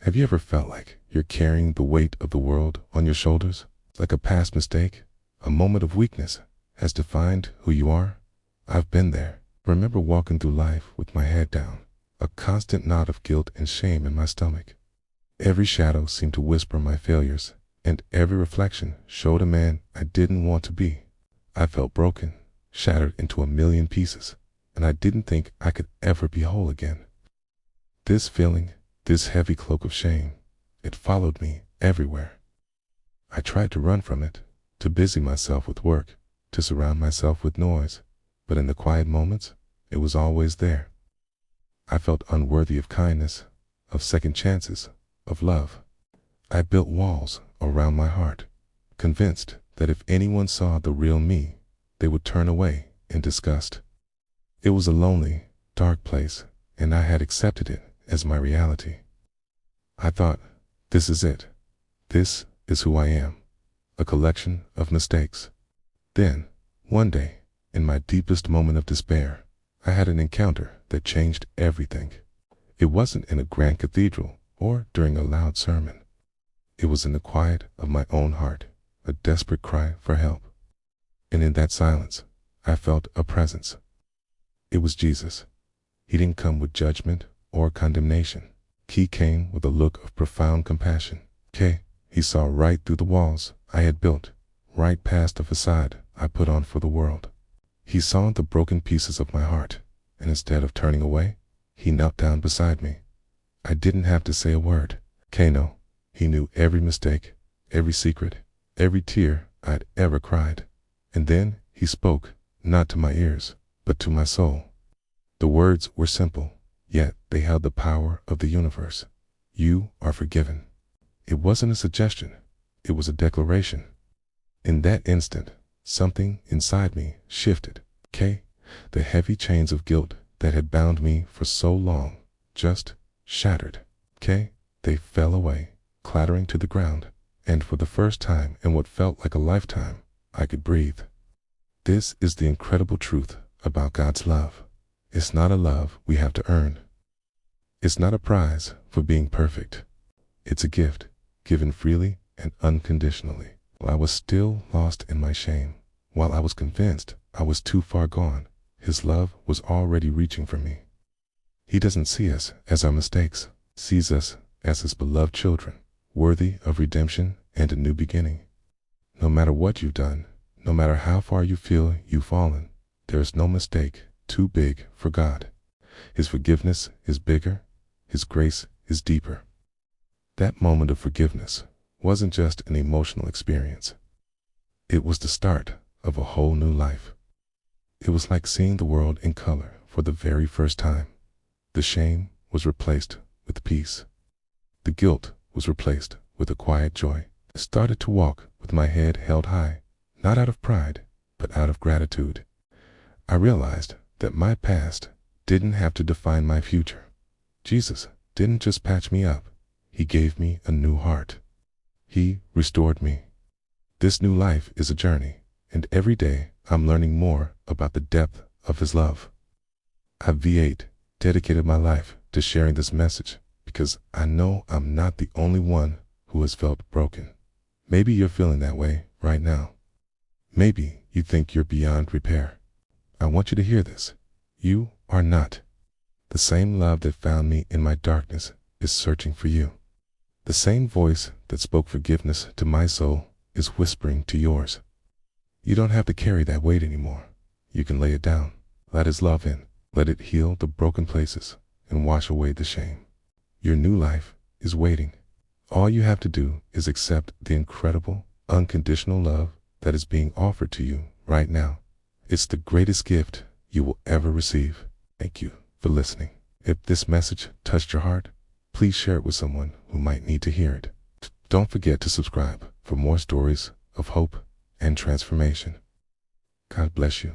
Have you ever felt like you're carrying the weight of the world on your shoulders? Like a past mistake, a moment of weakness has defined who you are? I've been there. Remember walking through life with my head down, a constant knot of guilt and shame in my stomach. Every shadow seemed to whisper my failures, and every reflection showed a man I didn't want to be. I felt broken, shattered into a million pieces, and I didn't think I could ever be whole again. This feeling, this heavy cloak of shame, it followed me everywhere. I tried to run from it, to busy myself with work, to surround myself with noise, but in the quiet moments, it was always there. I felt unworthy of kindness, of second chances, of love. I built walls around my heart, convinced that if anyone saw the real me, they would turn away in disgust. It was a lonely, dark place, and I had accepted it as my reality. I thought, this is it. This is who I am, a collection of mistakes. Then, one day, in my deepest moment of despair, I had an encounter that changed everything. It wasn't in a grand cathedral or during a loud sermon. It was in the quiet of my own heart, a desperate cry for help. And in that silence, I felt a presence. It was Jesus. He didn't come with judgment or condemnation. He came with a look of profound compassion. He saw right through the walls I had built, right past the facade I put on for the world. He saw the broken pieces of my heart, and instead of turning away, he knelt down beside me. I didn't have to say a word. No, he knew every mistake, every secret, every tear I'd ever cried. And then he spoke, not to my ears, but to my soul. The words were simple, yet they held the power of the universe. You are forgiven. It wasn't a suggestion, it was a declaration. In that instant, something inside me shifted. The heavy chains of guilt that had bound me for so long just shattered. They fell away, clattering to the ground, and for the first time in what felt like a lifetime, I could breathe. This is the incredible truth about God's love. It's not a love we have to earn. It's not a prize for being perfect. It's a gift given freely and unconditionally. While I was still lost in my shame, while I was convinced I was too far gone, His love was already reaching for me. He doesn't see us as our mistakes, sees us as His beloved children, worthy of redemption and a new beginning. No matter what you've done, no matter how far you feel you've fallen, there is no mistake too big for God. His forgiveness is bigger, His grace is deeper. That moment of forgiveness wasn't just an emotional experience. It was the start of a whole new life. It was like seeing the world in color for the very first time. The shame was replaced with peace. The guilt was replaced with a quiet joy. I started to walk with my head held high, not out of pride, but out of gratitude. I realized that my past didn't have to define my future. Jesus didn't just patch me up. He gave me a new heart. He restored me. This new life is a journey, and every day I'm learning more about the depth of His love. I've dedicated my life to sharing this message because I know I'm not the only one who has felt broken. Maybe you're feeling that way right now. Maybe you think you're beyond repair. I want you to hear this. You are not. The same love that found me in my darkness is searching for you. The same voice that spoke forgiveness to my soul is whispering to yours. You don't have to carry that weight anymore. You can lay it down. Let His love in. Let it heal the broken places and wash away the shame. Your new life is waiting. All you have to do is accept the incredible, unconditional love that is being offered to you right now. It's the greatest gift you will ever receive. Thank you for listening. If this message touched your heart, please share it with someone who might need to hear it. Don't forget to subscribe for more stories of hope and transformation. God bless you.